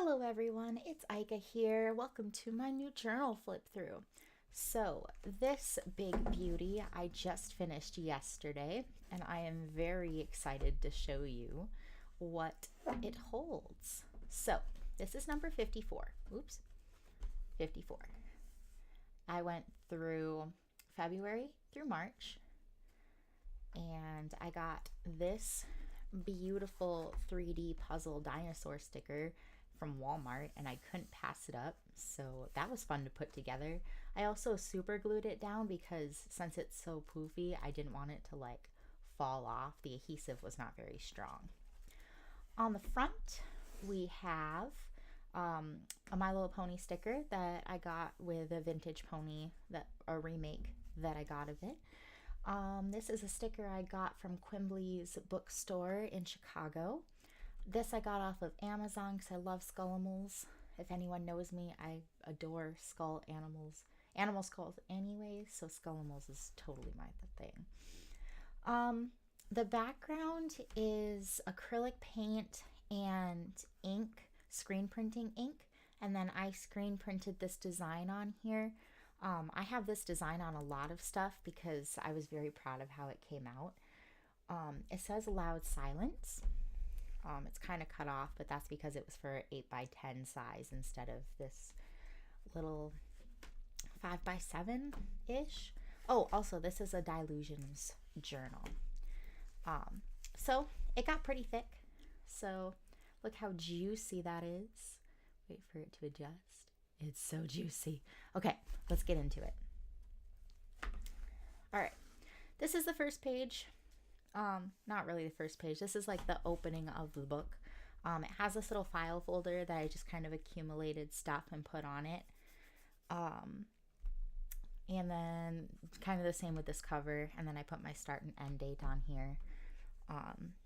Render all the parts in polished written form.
Hello everyone, it's Aika here. Welcome to my new journal flip through. So, this big beauty I just finished yesterday, and I am very excited to show you what it holds. So, this is number 54. Oops, 54. I went through February through March, and I got this beautiful 3D puzzle dinosaur sticker from Walmart, and I couldn't pass it up, so that was fun to put together. I also super glued it down because since it's so poofy, I didn't want it to like fall off. The adhesive was not very strong. On the front, we have a My Little Pony sticker that I got with a vintage pony, that a remake that I got of it. This is a sticker I got from Quimbley's bookstore in Chicago. This I got off of Amazon because I love Skullimals. If anyone knows me, I adore skull animals. Animal skulls anyways, so Skullimals is totally my thing. The background is acrylic paint and ink, screen printing ink, and then I screen printed this design on here. I have this design on a lot of stuff because I was very proud of how it came out. It says loud silence. It's kind of cut off, but that's because it was for 8x10 size instead of this little 5x7-ish. Oh, also, this is a Dylusions journal. So it got pretty thick. So look how juicy that is. Wait for it to adjust. It's so juicy. Okay, let's get into it. All right, this is the first page. Not really the first page. This is like the opening of the book. It has this little file folder that I just kind of accumulated stuff and put on it. And then kind of the same with this cover. And then I put my start and end date on here.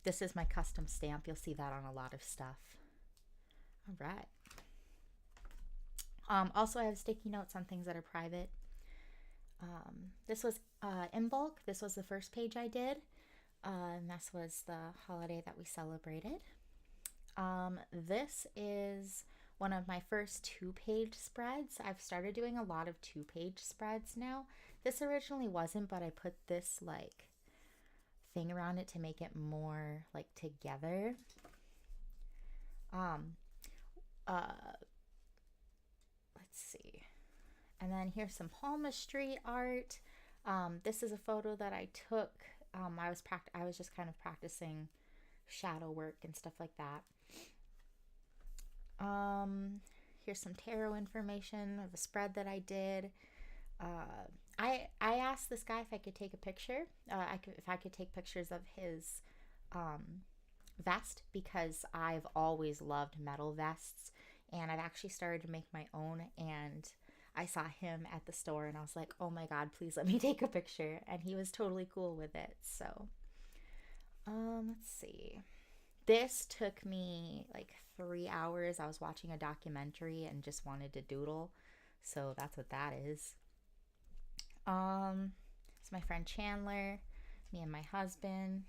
This is my custom stamp. You'll see that on a lot of stuff. All right. Also, I have sticky notes on things that are private. This was in bulk. This was the first page I did. And this was the holiday that we celebrated. This is one of my first 2-page spreads. I've started doing a lot of 2-page spreads now. This originally wasn't, but I put this like thing around it to make it more like together. Let's see. And then here's some palmistry art. This is a photo that I took. I was just kind of practicing shadow work and stuff like that. Here's some tarot information of a spread that I did. I asked this guy if I could take a picture. If I could take pictures of his vest, because I've always loved metal vests, and I've actually started to make my own. And I saw him at the store and I was like, oh my God, please let me take a picture. And he was totally cool with it. So, let's see. This took me like 3 hours. I was watching a documentary and just wanted to doodle. So that's what that is. It's my friend Chandler, me and my husband.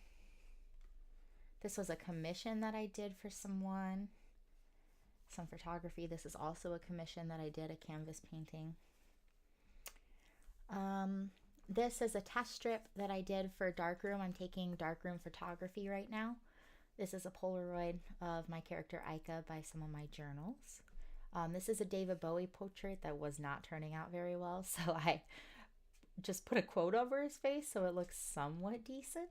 This was a commission that I did for someone. Some photography. This is also a commission that I did, a canvas painting. This is a test strip that I did for darkroom. I'm taking darkroom photography right now. This is a Polaroid of my character Aika by some of my journals. This is a David Bowie portrait that was not turning out very well, so I just put a quote over his face so it looks somewhat decent.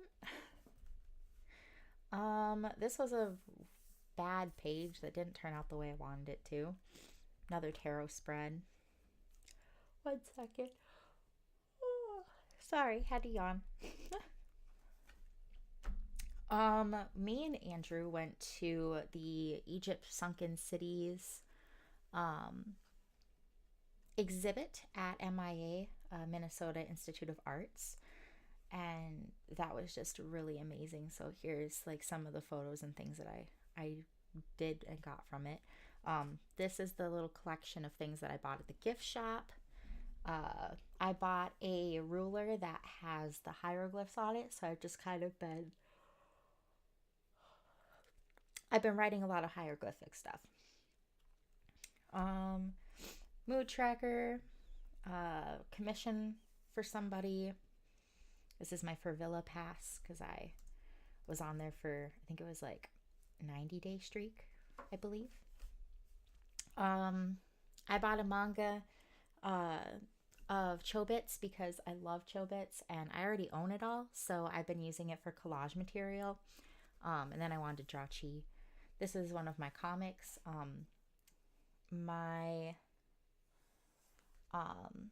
This was a bad page that didn't turn out the way I wanted it to. Another tarot spread. 1 second. Oh, sorry, had to yawn. Me and Andrew went to the Egypt Sunken Cities exhibit at MIA, Minnesota Institute of Arts, and that was just really amazing. So here's like some of the photos and things that I did and got from it. This is the little collection of things that I bought at the gift shop. I bought a ruler that has the hieroglyphs on it, so I've just kind of I've been writing a lot of hieroglyphic stuff. Um, Mood tracker, commission for somebody. This is my Fervilla pass because I was on there for, I think it was like 90-day streak, I believe. Um, I bought a manga uh, of Chobits because I love Chobits and I already own it all, so I've been using it for collage material. And then I wanted to draw Chi. This is one of my comics. My um,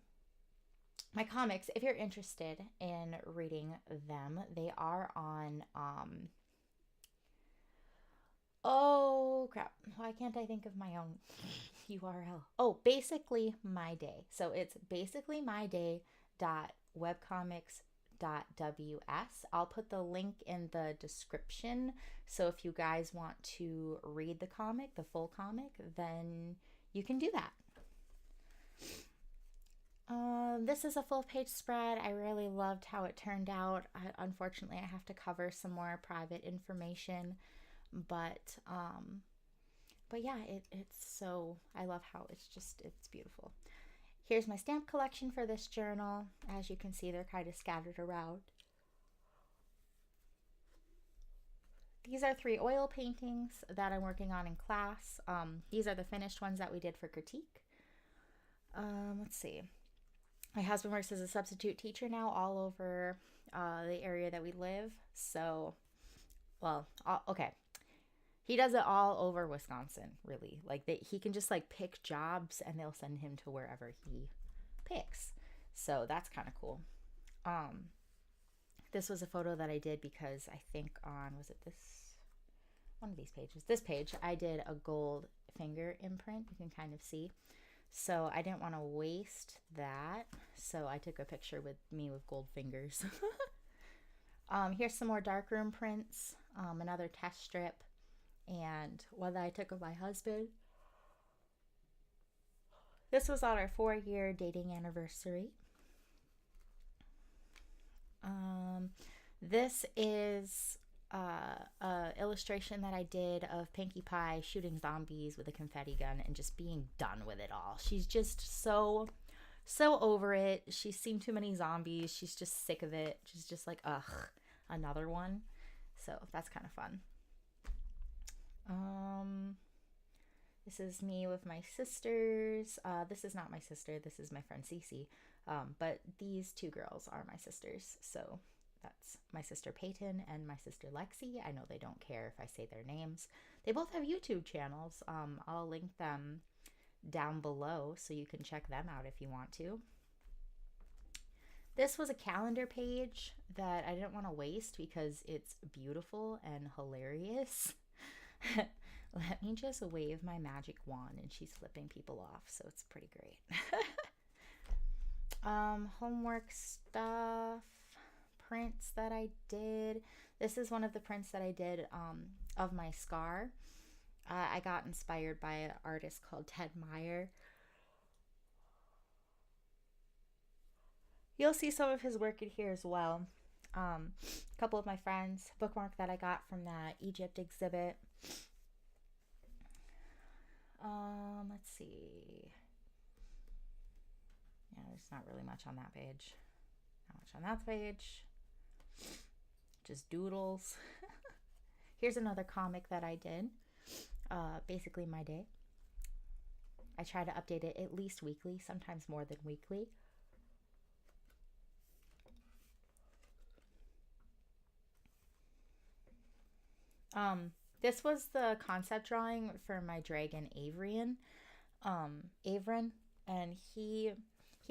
my comics, if you're interested in reading them, they are on oh crap, why can't I think of my own URL? Oh, basically my day. So it's basically my day dot webcomics.ws. I'll put the link in the description. So if you guys want to read the comic, the full comic, then you can do that. This is a full page spread. I really loved how it turned out. Unfortunately, I have to cover some more private information, but yeah, it's so, I love how it's beautiful. Here's my stamp collection for this journal. As you can see, they're kind of scattered around. These are 3 oil paintings that I'm working on in class. These are the finished ones that we did for critique. Let's see. My husband works as a substitute teacher now all over the area that we live. So, well, okay. He does it all over Wisconsin, really. Like he can just like pick jobs and they'll send him to wherever he picks. So that's kind of cool. Um, this was a photo that I did because I think on, was it this one of these pages? This page, I did a gold finger imprint. You can kind of see. So I didn't want to waste that. So I took a picture with me with gold fingers. Here's some more darkroom prints, another test strip, and one that I took of my husband. This was on our 4-year dating anniversary. This is a illustration that I did of Pinkie Pie shooting zombies with a confetti gun and just being done with it all. She's just so over it. She's seen too many zombies. She's just sick of it. She's just like, ugh, another one. So that's kind of fun. This is me with my sisters. This is not my sister. This is my friend Cece. But these 2 girls are my sisters. So that's my sister Peyton and my sister Lexi. I know they don't care if I say their names. They both have YouTube channels. I'll link them down below so you can check them out if you want to. This was a calendar page that I didn't want to waste because it's beautiful and hilarious. Let me just wave my magic wand and she's flipping people off, so it's pretty great. Homework stuff, prints that I did. This is one of the prints that I did of my scar. I got inspired by an artist called Ted Meyer. You'll see some of his work in here as well. A couple of my friends, bookmark that I got from that Egypt exhibit. Let's see. Yeah, there's not really much on that page. Not much on that page. Just doodles. Here's another comic that I did. Basically my day. I try to update it at least weekly, sometimes more than weekly. This was the concept drawing for my dragon Avrian, and he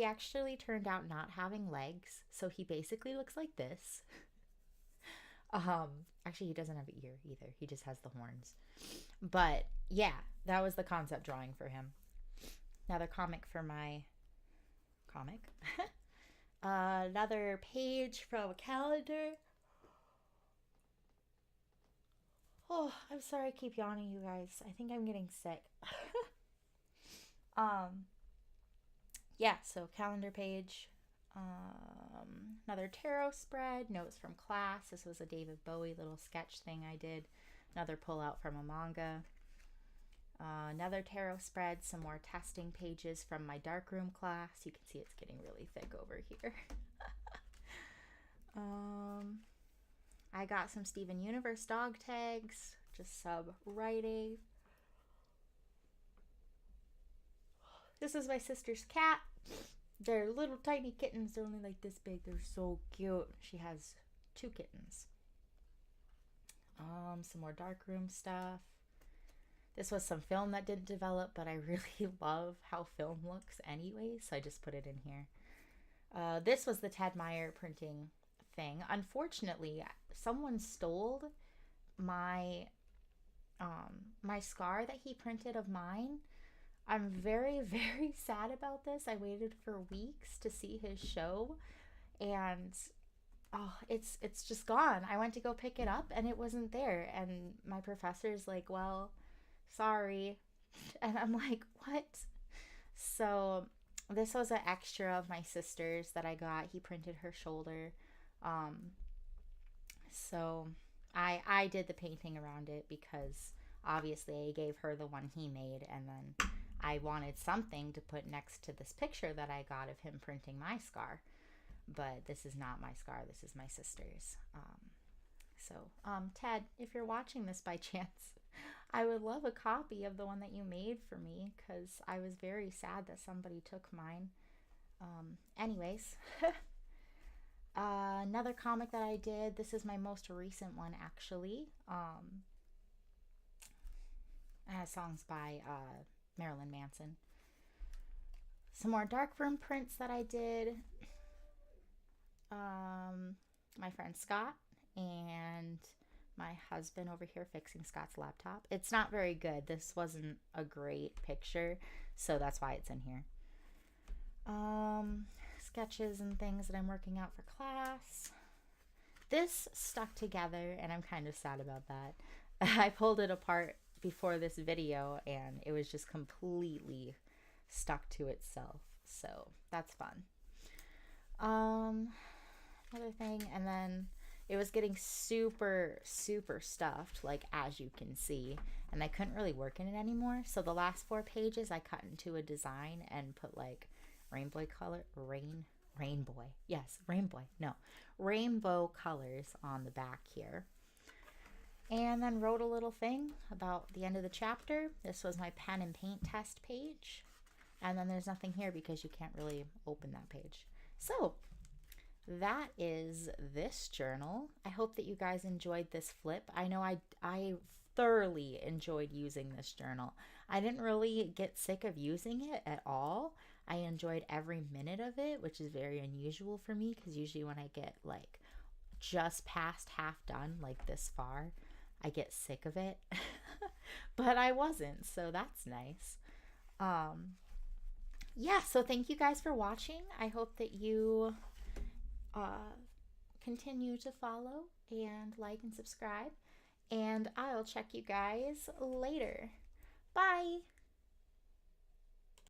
actually turned out not having legs, so he basically looks like this. Actually, he doesn't have an ear either. He just has the horns. But yeah, that was the concept drawing for him. Another comic for my comic. Another page from a calendar. Oh, I'm sorry I keep yawning, you guys. I think I'm getting sick. um, yeah, so calendar page. Another tarot spread, notes from class. This was a David Bowie little sketch thing I did. Another pull out from a manga. Another tarot spread, some more testing pages from my darkroom class. You can see it's getting really thick over here. I got some Steven Universe dog tags, just sub Rite Aid. This is my sister's cat. They're little tiny kittens. They're only like this big. They're so cute. She has 2 kittens. Some more darkroom stuff. This was some film that didn't develop, but I really love how film looks anyway, so I just put it in here. This was the Ted Meyer printing thing. Unfortunately, someone stole my my scar that he printed of mine. I'm very, very sad about this. I waited for weeks to see his show, and it's just gone. I went to go pick it up and it wasn't there, and my professor's like, well, sorry. And I'm like, what? So this was an extra of my sister's that I got. He printed her shoulder. So I did the painting around it because obviously I gave her the one he made, and then I wanted something to put next to this picture that I got of him printing my scar. But this is not my scar. This is my sister's. Ted, if you're watching this by chance, I would love a copy of the one that you made for me, because I was very sad that somebody took mine. Anyways, another comic that I did. This is my most recent one, actually. It has songs by Marilyn Manson. Some more darkroom prints that I did. My friend Scott and my husband over here fixing Scott's laptop. It's not very good. This wasn't a great picture, so that's why it's in here. Sketches and things that I'm working out for class. This stuck together, and I'm kind of sad about that. I pulled it apart before this video, and it was just completely stuck to itself, so that's fun. Another thing, and then it was getting super stuffed, like, as you can see, and I couldn't really work in it anymore. So the last 4 pages I cut into a design and put like rainbow colors on the back here, and then wrote a little thing about the end of the chapter. This was my pen and paint test page, and then there's nothing here because you can't really open that page. So that is this journal. I hope that you guys enjoyed this flip. I know I thoroughly enjoyed using this journal. I didn't really get sick of using it at all. I enjoyed every minute of it, which is very unusual for me, because usually when I get like just past half done, like this far, I get sick of it. But I wasn't, so that's nice. Yeah, so thank you guys for watching. I hope that you continue to follow and like and subscribe, and I'll check you guys later. Bye.